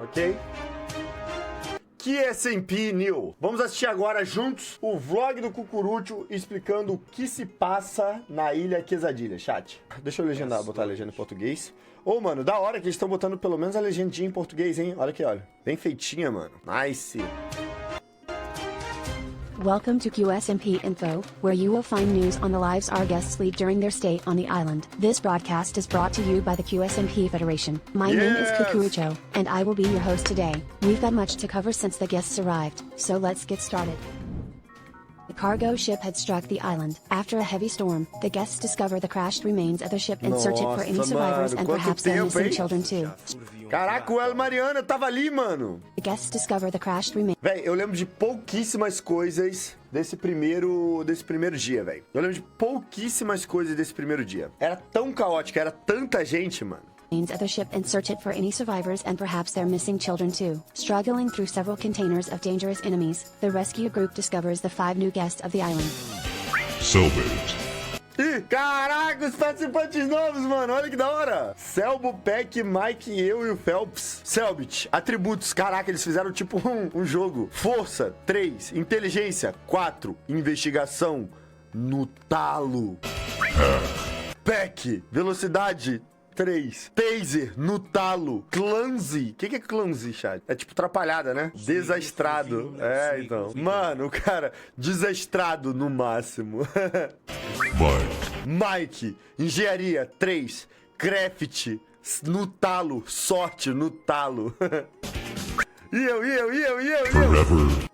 ok? QSMP New. Vamos assistir agora juntos o vlog do Cucurucho explicando o que se passa na Ilha Quesadilha, chat. Deixa eu legendar, botar a legenda em português. Ô, mano, da hora que eles estão botando pelo menos a legendinha em português, hein? Olha aqui, olha. Bem feitinha, mano. Nice. Welcome to QSMP Info, where you will find news on the lives our guests lead during their stay on the island. This broadcast is brought to you by the QSMP Federation. My name is Cucurucho, and I will be your host today. We've got much to cover since the guests arrived, so let's get started. The cargo ship had struck the island. After a heavy storm, the guests discover the crashed remains of the ship and search it for any survivors and perhaps their missing children too. Caraca, o El Mariana tava ali, mano. The guests discover the crashed remains. Véi, eu lembro de pouquíssimas coisas desse primeiro dia, velho. Eu lembro de pouquíssimas coisas desse primeiro dia. Era tão caótico, era tanta gente, mano. Of the ship and search it for any survivors and perhaps their missing children too. Struggling through several containers of dangerous enemies, the rescue group discovers the 5 new guests of the island. Selbit. Ih, caraca, os participantes novos, mano. Olha que da hora. Selbo, Peck, Mike, eu e o Phelps. Selbit, atributos. Caraca, eles fizeram tipo um jogo. Força, 3. Inteligência, 4. Investigação, no talo. Peck, velocidade, 3. Taser, no talo. Clumsy. O que é clumsy, chat? É tipo atrapalhada, né? Desastrado. É, então. Mano, o cara, desastrado no máximo. Mike, engenharia, 3. Craft, no talo. Sorte, no talo. E eu.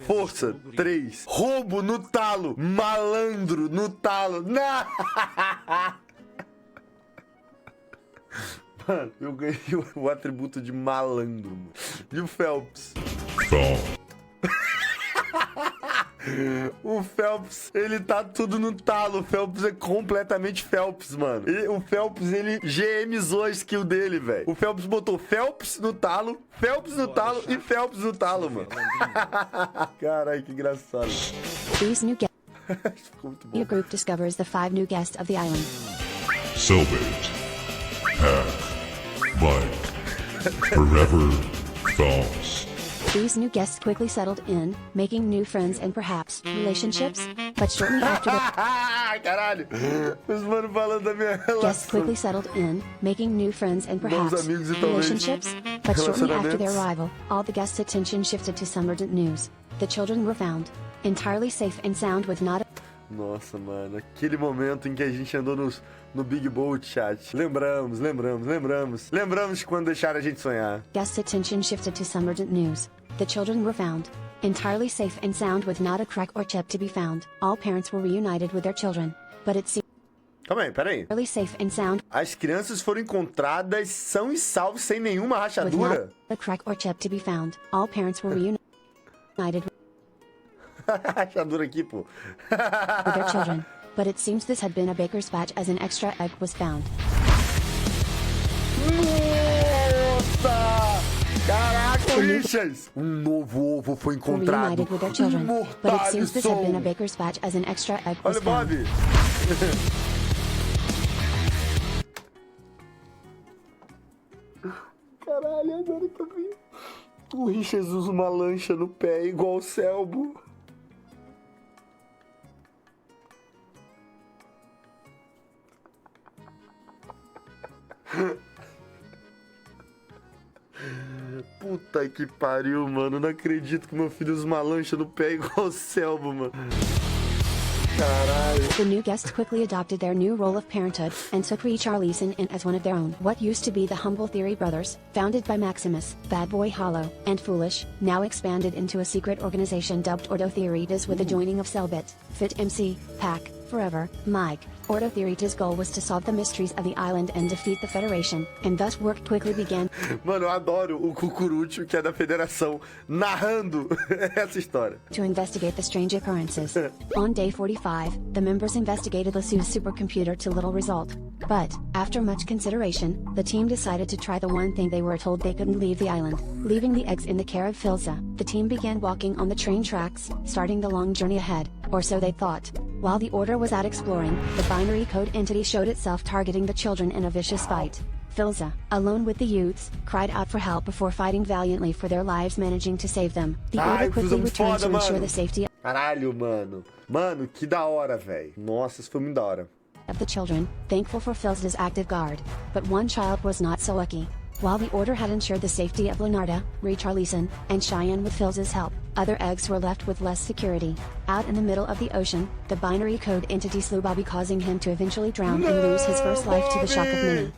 Força, 3. Roubo, no talo. Malandro, no talo. Não! Mano, eu ganhei o atributo de malandro, mano. E o Phelps? O Phelps, ele tá tudo no talo. O Phelps é completamente Phelps, mano. E o Phelps, ele GMzou a skill dele, velho. O Phelps botou Phelps no talo e Phelps no talo, mano. Caralho, que engraçado. These new guests. Your group discovers the 5 new guests of the island. Selbit. Mike. Forever. Phelps. These new guests quickly settled in, making new friends and perhaps relationships, but shortly after Caralho, os mano falando da minha relação. Guests quickly settled in, making new friends and perhaps relationships, but shortly after their arrival, all the guests' attention shifted to some urgent news. The children were found, entirely safe and sound with not a... Nossa, mano, aquele momento em que a gente andou no Big Boat, chat. Lembramos de quando deixaram a gente sonhar. Guests' attention shifted to some urgent news. The children were found, entirely safe and sound with not a crack or chip to be found. All parents were reunited with their children, but it seemed... Calma aí, peraí. Entirely safe and sound. As crianças foram encontradas são e salvas sem nenhuma rachadura? With not a crack or chip to be found. All parents were reunited rachadura aqui, pô. with their children, but it seems this had been a baker's batch as an extra egg was found. Nossa! Caraca, Richards! Um novo ovo foi encontrado. Reunited with their children, but it seems this had been a baker's batch as an extra egg was Olha, found. Bob! Caralho, agora que eu vi. O Richards usa uma lancha no pé igual o Selbo. Puta que pariu, mano. Não acredito que meu filho usa uma lancha no pé igual o Selbo, mano. Caralho. The new guests quickly adopted their new role of parenthood, and took Richarlison in as one of their own. What used to be the humble Theory Brothers, founded by Maximus, Bad Boy Hollow, and Foolish, now expanded into a secret organization dubbed Ordo Theoritas with the joining of Selbit, Fit MC, Pack, Forever, Mike. Ordo Theoritas' goal was to solve the mysteries of the island and defeat the Federation, and thus work quickly began. Mano, eu adoro o Cucurucho, que é da Federação, narrando essa história. To investigate the strange occurrences. On day 45, the members investigated Lassu's supercomputer to little result. But, after much consideration, the team decided to try the one thing they were told they couldn't leave the island. Leaving the eggs in the care of Filza, the team began walking on the train tracks, starting the long journey ahead, or so they thought. While the Order was out exploring, the binary code entity showed itself targeting the children in a vicious fight. Filza, alone with the youths, cried out for help before fighting valiantly for their lives, managing to save them. The order quickly returned to ensure the safety Caralho, mano. Mano, que da hora, velho. Nossa, isso foi muito da hora. of the children, thankful for Filza's active guard. But one child was not so lucky. While the order had ensured the safety of Leonarda, Richarlison, and Cheyenne with Filza's help, other eggs were left with less security. Out in the middle of the ocean, the binary code entity slew Bobby, causing him to eventually drown and lose his first life to the shock of many.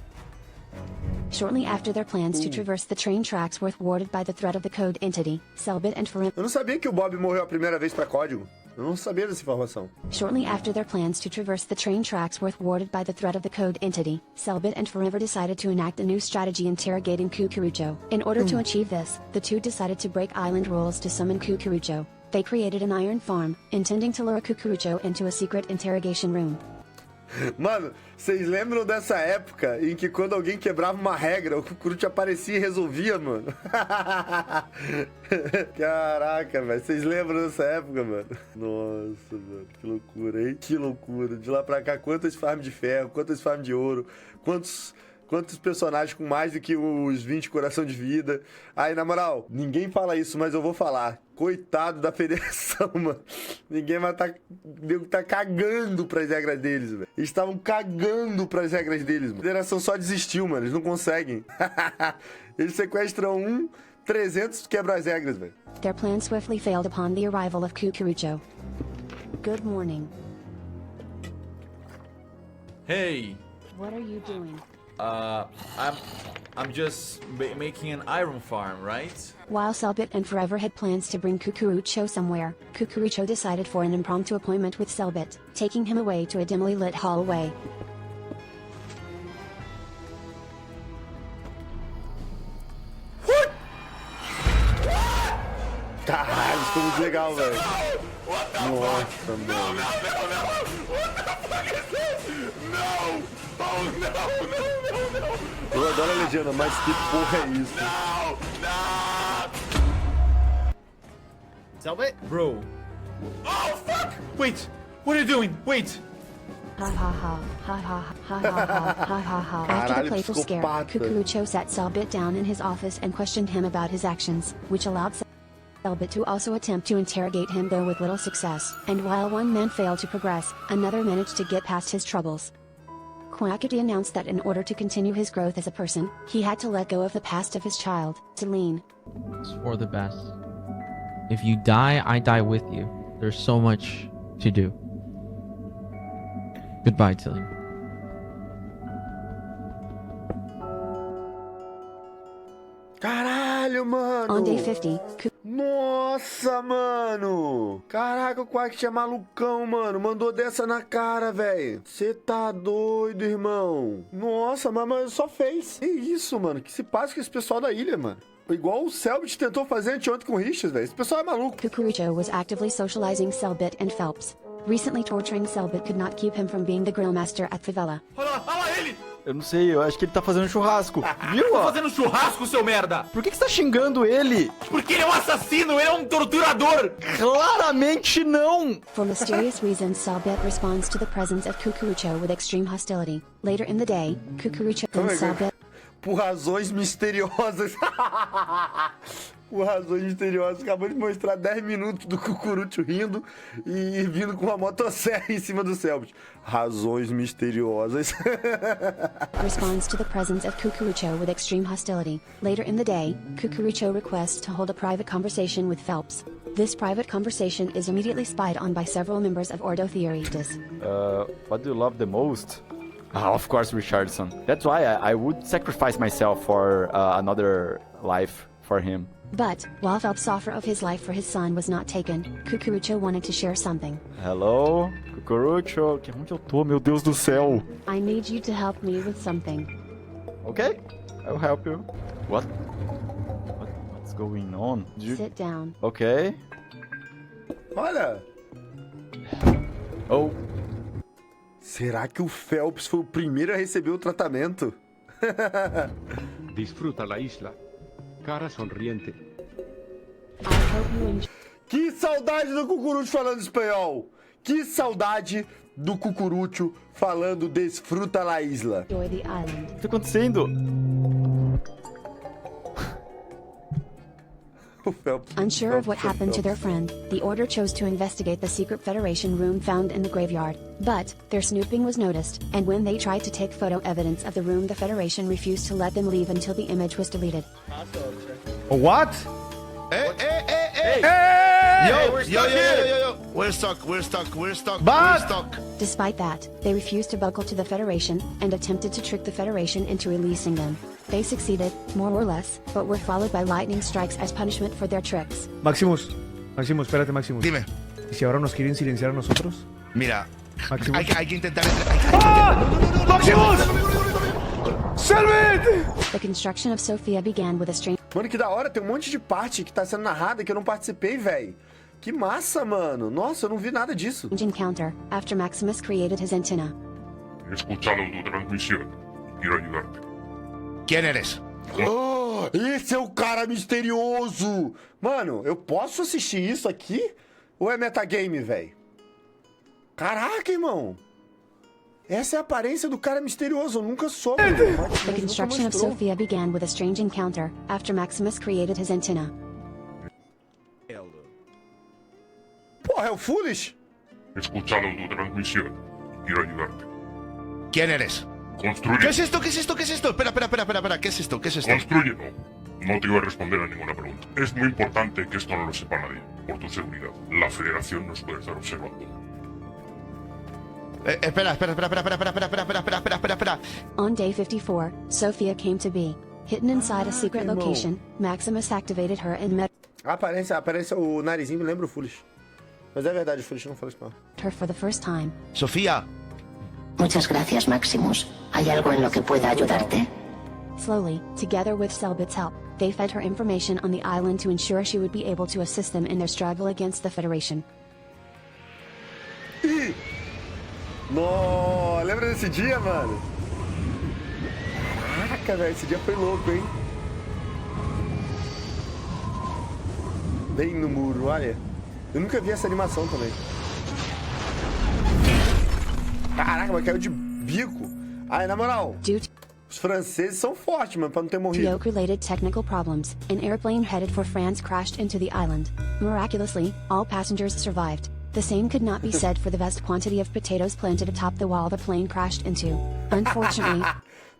Shortly after, their plans to traverse the train tracks were thwarted by the threat of the code entity, Selbit and Ferim. Eu não sabia que o Bob morreu a primeira vez pra código. Eu não sabia dessa informação. Shortly after, their plans to traverse the train tracks were thwarted by the threat of the code entity, Selbit and Forever decided to enact a new strategy, interrogating Cucurucho. In order to achieve this, the two decided to break island rules to summon Cucurucho. They created an iron farm, intending to lure Cucurucho into a secret interrogation room. Mano, vocês lembram dessa época em que quando alguém quebrava uma regra, o Cucurucho aparecia e resolvia, mano? Caraca, velho. Vocês lembram dessa época, mano? Nossa, mano. Que loucura, hein? Que loucura. De lá pra cá, quantas farms de ferro, quantas farms de ouro, quantos personagens com mais do que os 20 coração de vida. Aí, na moral, ninguém fala isso, mas eu vou falar. Coitado da federação, mano. Ninguém vai tá cagando pras regras deles, velho. Eles estavam cagando pras regras deles, mano. A federação só desistiu, mano. Eles não conseguem. Eles sequestram 300 quebra as regras, velho. Their plan swiftly failed upon the arrival of Cucurucho. Good morning. Hey, What are you doing? I'm just making an iron farm, right? While Selbit and Forever had plans to bring Cucurucho somewhere, Cucurucho decided for an impromptu appointment with Selbit, taking him away to a dimly lit hallway. Caralho, isso foi muito legal, velho. Nossa, mano. Eu adoro a legenda, mas que porra é isso? Selbit? Bro. Oh, fuck! Wait! What are you doing? Wait! Ha ha ha, ha ha ha ha ha ha ha. After the playful scare, Cucurucho sat Selbit down in his office and questioned him about his actions, which allowed Selbit to also attempt to interrogate him, though with little success. And while one man failed to progress, another managed to get past his troubles. Quackity announced that in order to continue his growth as a person, he had to let go of the past of his child, Celine. It's for the best. If you die, I die with you. There's so much to do. Goodbye, Tilly. Caralho, mano. On day 50, Nossa, mano. Caraca, o Quack é malucão, mano. Mandou dessa na cara, velho. Você tá doido, irmão. Nossa, mas só fez. Que isso, mano? Que se passa com esse pessoal da ilha, mano? Igual o Selbit tentou fazer anteontem com o Richards, velho. Esse pessoal é maluco. Cucurucho was actively socializing Selbit and Phelps. Recently torturing Selbit could not keep him from being the grillmaster at Favela. Olha lá ele! Eu não sei, eu acho que ele tá fazendo churrasco. Viu, Tá ó? fazendo churrasco, seu merda! Por que você tá xingando ele? Porque ele é um assassino, ele é um torturador! Claramente não! For mysterious reasons, Selbit responds to the presence of Cucurucho with extreme hostility. Later in the day, Cucurucho and Selbit Por razões misteriosas. Por razões misteriosas. Acabou de mostrar 10 minutos do Cucurucho rindo e vindo com uma motosserra em cima do Selbit. Razões misteriosas. responds to the presence of Cucurucho with extreme hostility. Later in the day, Cucurucho requests to hold a private conversation with Phelps. This private conversation is immediately spied on by several members of Ordo Theoritas. What do you love the most? Of course, Richardson. That's why I would sacrifice myself for another life for him. But, while Phelps' offer of his life for his son was not taken, Cucurucho wanted to share something. Hello, Cucurucho. Onde eu tô, meu Deus do céu? I need you to help me with something. Okay, I'll help you. What's going on? Sit down. Okay. Olha. Oh. Será que o Phelps foi o primeiro a receber o tratamento? Disfruta la isla. Cara sonriente. I hope you enjoy Que saudade do Cucurucho falando espanhol! Que saudade do Cucurucho falando desfruta la isla! the island. O que tá acontecendo? O Phelps. Unsure of what happened to their friend, the Order chose to investigate the secret Federation room found in the graveyard. But, their snooping was noticed, and when they tried to take photo evidence of the room, the Federation refused to let them leave until the image was deleted. What? Hey, we're stuck here. We're stuck. But Despite that, they refused to buckle to the Federation, and attempted to trick the Federation into releasing them. They succeeded, more or less, but were followed by lightning strikes as punishment for their tricks. Maximus, espérate, Maximus. Dime, ¿Y si ahora nos quieren silenciar a nosotros? mira, Maximus. hay que intentar... Maximus! Salve! The construction of Sophia began with a strange Mano, que da hora, tem um monte de parte que tá sendo narrada que eu não participei, velho. Que massa, mano. Nossa, eu não vi nada disso. encounter, after Maximus created his antenna. He escuchado tu transmisión y quiero ayudarte. ¿Quién eres? Oh, esse é o cara misterioso. Mano, eu posso assistir isso aqui? Ou é metagame, velho? Caraca, irmão. Essa é a aparência do cara misterioso, eu nunca soube. The construction of Sophia began with a strange encounter, after Maximus created his antenna. Porra, é o Foolish? He escuchado tu transmisión y quiero ayudarte. ¿Quién eres? Construye. ¿Qué es esto? Espera. ¿Qué es esto? Construye. No te iba a responder a ninguna pregunta. Es muy importante que esto no lo sepa nadie, por tu seguridad. La Federación nos puede estar observando. Espera. On day 54, Sophia came to be. Hidden inside a secret irmão. location, Maximus activated her and met A aparência, o narizinho me lembra o Foolish. Mas é verdade, o Foolish não fala espanhol. her for the first time. Sofía, Muchas gracias, Maximus. ¿Hay algo en lo que pueda ayudarte? Slowly, together with Selbit's help, they fed her information on the island to ensure she would be able to assist them in their struggle against the Federation. Nossa, lembra desse dia, mano? Caraca, velho, esse dia foi louco, hein? Bem no muro, olha. Eu nunca vi essa animação também. Caraca, mas caiu de bico. Ai, na moral, Due to os franceses são fortes, mano, pra não ter morrido. yoke-related technical problems, an airplane headed for France crashed into the island. Miraculously, all passengers survived. The same could not be said for the vast quantity of potatoes planted atop the wall the plane crashed into. Unfortunately,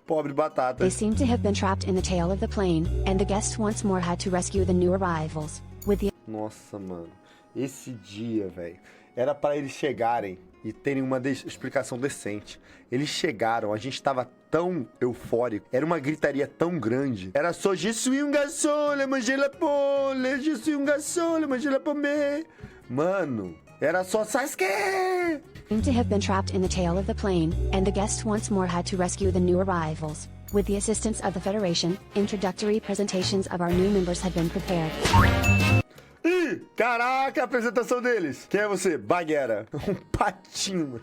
Pobre batata. they seemed to have been trapped in the tail of the plane, and the guests once more had to rescue the new arrivals. With the Nossa, mano. Esse dia, velho, era pra eles chegarem e terem uma explicação decente. Eles chegaram, a gente tava tão eufórico, era uma gritaria tão grande. Era só Je suis un garçon, le manger la pomme, je suis un garçon, le manger la pomme. Mano, era só Sasuke! seemed to have been trapped in the tail of the plane, and the guests once more had to rescue the new arrivals. With the assistance of the Federation, introductory presentations of our new members had been prepared. Ih, caraca, a apresentação deles. Quem é você? Baguera. Um patinho, mano.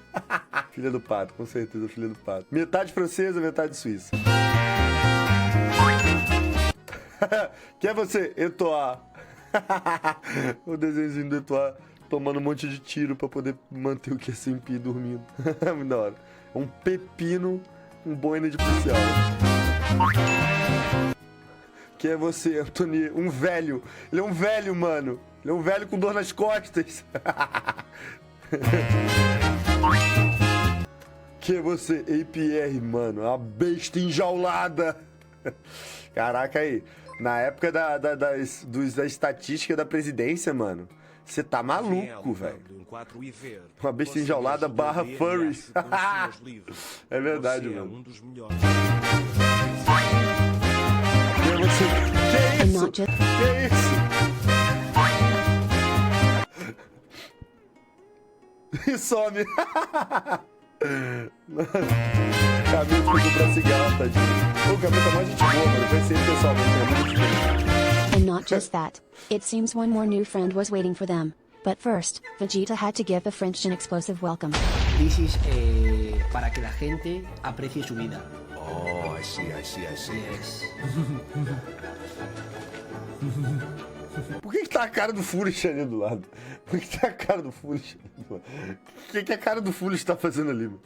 Filha do pato, com certeza, filha do pato. Metade francesa, metade suíça. Quem é você? Etoá. O desenhozinho do Etoá tomando um monte de tiro pra poder manter o QSMP dormindo. Muito da hora. Um pepino, um boina de policial. Quem é você, Antoni? Um velho. Ele é um velho, mano. Ele é um velho com dor nas costas. Quem é você? APR, mano. A besta enjaulada. Caraca, aí. Na época da estatística da presidência, mano. Você tá maluco, velho. Uma besta enjaulada barra furry. É verdade, mano. Quem é você? Que And isso? not just Que isso? E some. Mano, Camilo ficou pra cigarro, tadinho. O Camilo tá mais gente boa, mano. Vai ser pessoalmente, é muito diferente. And not just that. It seems one more new friend was waiting for them. But first, Vegeta had to give the French an explosive welcome. This is para que la gente aprecie su vida. Oh, I see. Yes. Por que tá a cara do Foolish ali do lado? Por que tá a cara do Foolish ali do lado? O que a cara do Foolish tá fazendo ali, mano?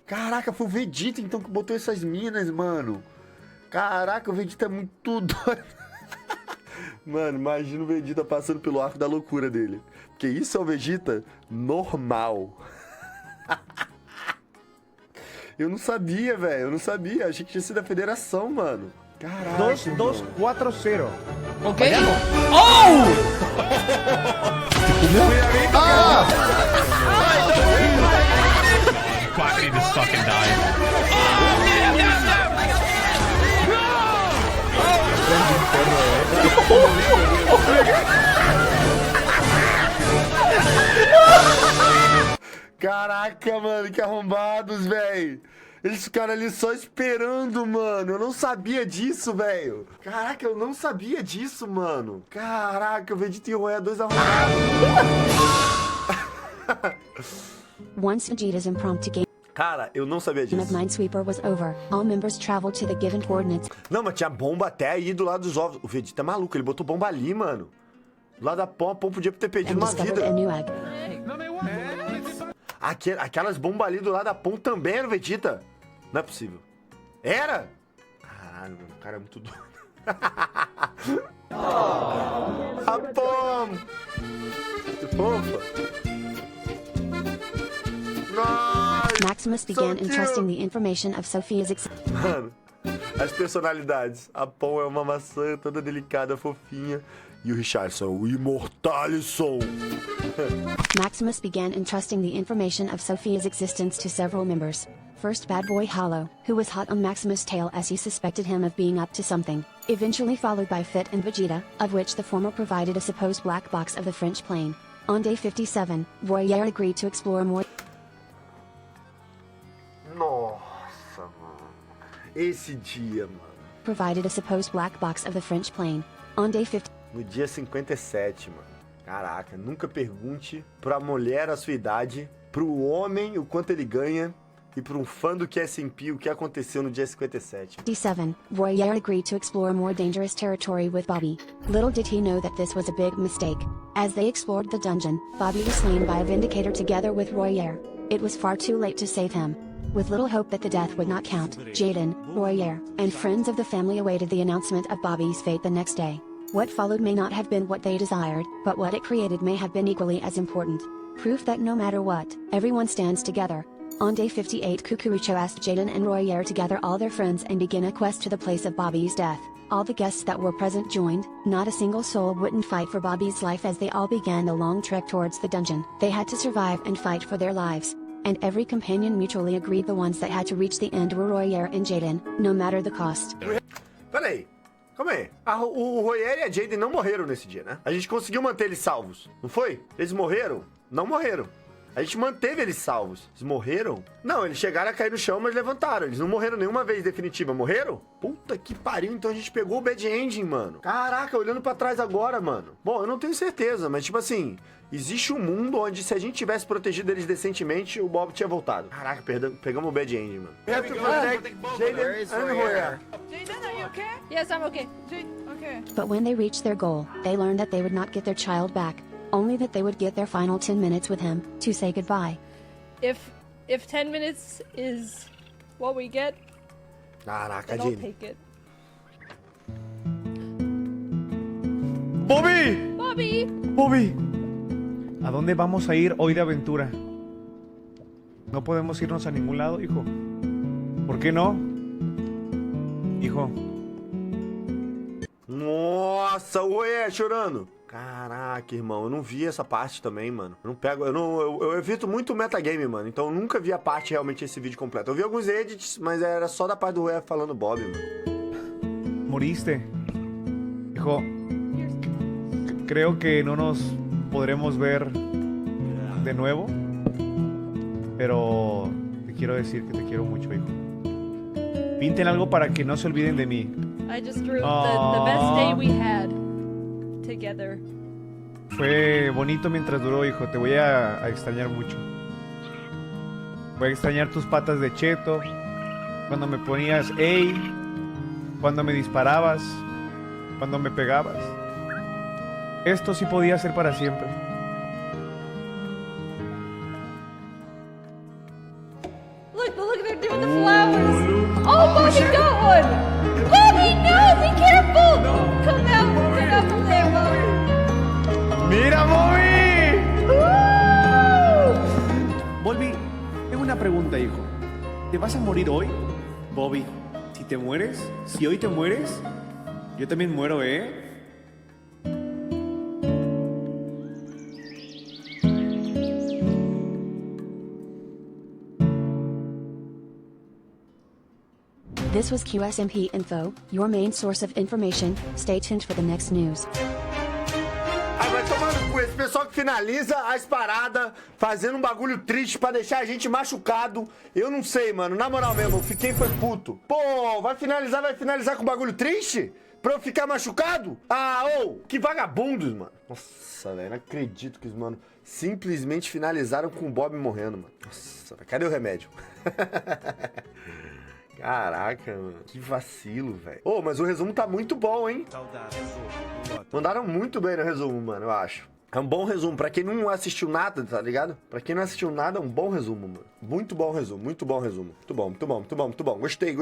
Caraca, foi o Vegeta então que botou essas minas, mano. Caraca, o Vegeta é muito doido. Mano, imagina o Vegeta passando pelo arco da loucura dele. Porque isso é o Vegeta normal. Eu não sabia, velho. Eu não sabia. Achei que tinha sido a federação, mano. Caraca. 2-4-0. Ok. Oh! Quackity just fucking died. Caraca, mano, que arrombados, velho. Eles ficaram ali só esperando, mano. Eu não sabia disso, velho. Caraca, eu não sabia disso, mano. Caraca, o Vegeta e o Roya 2 arrombados. Once Vegeta's impromptu game Cara, eu não sabia of disso. Minesweeper was over, all members traveled to the given coordinates. Não, mas tinha bomba até aí do lado dos ovos. O Vegeta é maluco, ele botou bomba ali, mano. Do lado da Pom, a Pom podia ter perdido And uma discovered vida. a new egg. Aquelas bombas ali do lado da Pom também era o Vegeta. Não é possível. Era? Caralho, mano, o cara é muito doido. A Pom! Que fofa! Nice! Maximus began So entrusting cute. the information of Sophia's Mano, as personalidades. A Pom é uma maçã toda delicada, fofinha. E o Richardson, o Imortalison. Maximus began entrusting the information of Sophia's existence to several members. First Bad Boy Hollow, who was hot on Maximus' tail as he suspected him of being up to something. Eventually followed by Fit and Vegeta, of which the former provided a supposed black box of the French plane. On day 57, Royer agreed to explore more. Nossa, mano. Esse dia, mano. Provided a supposed black box of the French plane. On day 50. No dia 57, mano. Caraca, nunca pergunte pra mulher a sua idade, pro homem o quanto ele ganha e pra um fã do QSMP o que aconteceu no dia 57. 57, Royer agreed to explore more dangerous territory with Bobby. Little did he know that this was a big mistake. As they explored the dungeon, Bobby was slain by a Vindicator together with Royer. It was far too late to save him. With little hope that the death would not count, Jaden, Royer, and friends of the family awaited the announcement of Bobby's fate the next day. What followed may not have been what they desired, but what it created may have been equally as important. Proof that no matter what, everyone stands together. On day 58, Kukuricho asked Jaden and Royer to gather all their friends and begin a quest to the place of Bobby's death. All the guests that were present joined, not a single soul wouldn't fight for Bobby's life as they all began the long trek towards the dungeon. They had to survive and fight for their lives. And every companion mutually agreed the ones that had to reach the end were Royer and Jaden, no matter the cost. Peraí, calma aí. O Royer e a Jaden não morreram nesse dia, né? A gente conseguiu manter eles salvos, não foi? Eles morreram? Não morreram. A gente manteve eles salvos. Eles morreram? Não, eles chegaram a cair no chão, mas levantaram. Eles não morreram nenhuma vez definitiva. Morreram? Puta que pariu. Então a gente pegou o Bad Ending, mano. Caraca, olhando pra trás agora, mano. Bom, eu não tenho certeza, mas tipo assim... Existe um mundo onde se a gente tivesse protegido eles decentemente, o Bob tinha voltado. Caraca, pegamos o Bad Ending, mano. We have to protect Jaden and Royer. Jaden, are you okay? Yes, I'm okay. Okay. But when they reached their goal, they learned that they would not get their child back. Only that they would get their final 10 minutes with him, to say goodbye. If 10 minutes is what we get, Caraca, then I'll Jaden. take it. ¡Bobby! Bobby! ¡Bobby! ¿A dónde vamos a ir hoy de aventura? No podemos irnos a ningún lado, hijo. ¿Por qué no? Hijo. Nossa, o Royer chorando. Caraca, irmão, eu não vi essa parte também, mano. Eu não pego, eu evito muito o metagame, mano. Então eu nunca vi a parte realmente esse vídeo completo. Eu vi alguns edits, mas era só da parte do Royer falando Bob, mano. Moriste. Hijo. Creo que no nos podremos ver de nuevo. Pero te quiero decir que te quiero mucho, hijo. Pinten algo para que no se olviden de mí. I just drew the best day we had together. Fue bonito mientras duró, hijo. Te voy a extrañar mucho. Voy a extrañar tus patas de cheto. Cuando me ponías ey. Cuando me disparabas. Cuando me pegabas. Esto sí podía ser para siempre. Look, they're doing the flowers. Oh, Bobby got one. Bobby, no, be careful. Come out from there. pregunta, hijo. ¿Te vas a morir hoy? Bobby, si te mueres, si hoy te mueres, yo también muero, ¿eh? This was QSMP Info, your main source of information. Stay tuned for the next news. Ah, vai tomando cu. Esse pessoal que finaliza as paradas, fazendo um bagulho triste pra deixar a gente machucado. Eu não sei, mano. Na moral mesmo, eu fiquei foi puto. Pô, vai finalizar com bagulho triste? Pra eu ficar machucado? Ah, ô, que vagabundos, mano. Nossa, velho, não acredito que os, mano, simplesmente finalizaram com o Bob morrendo, mano. Nossa, véio, cadê o remédio? Caraca, mano. Que vacilo, velho. Ô, mas o resumo tá muito bom, hein? Mandaram muito bem no resumo, mano, eu acho. É um bom resumo. Pra quem não assistiu nada, tá ligado? Pra quem não assistiu nada, é um bom resumo, mano. Muito bom resumo, muito bom resumo. Muito bom, muito bom, muito bom, muito bom. Gostei.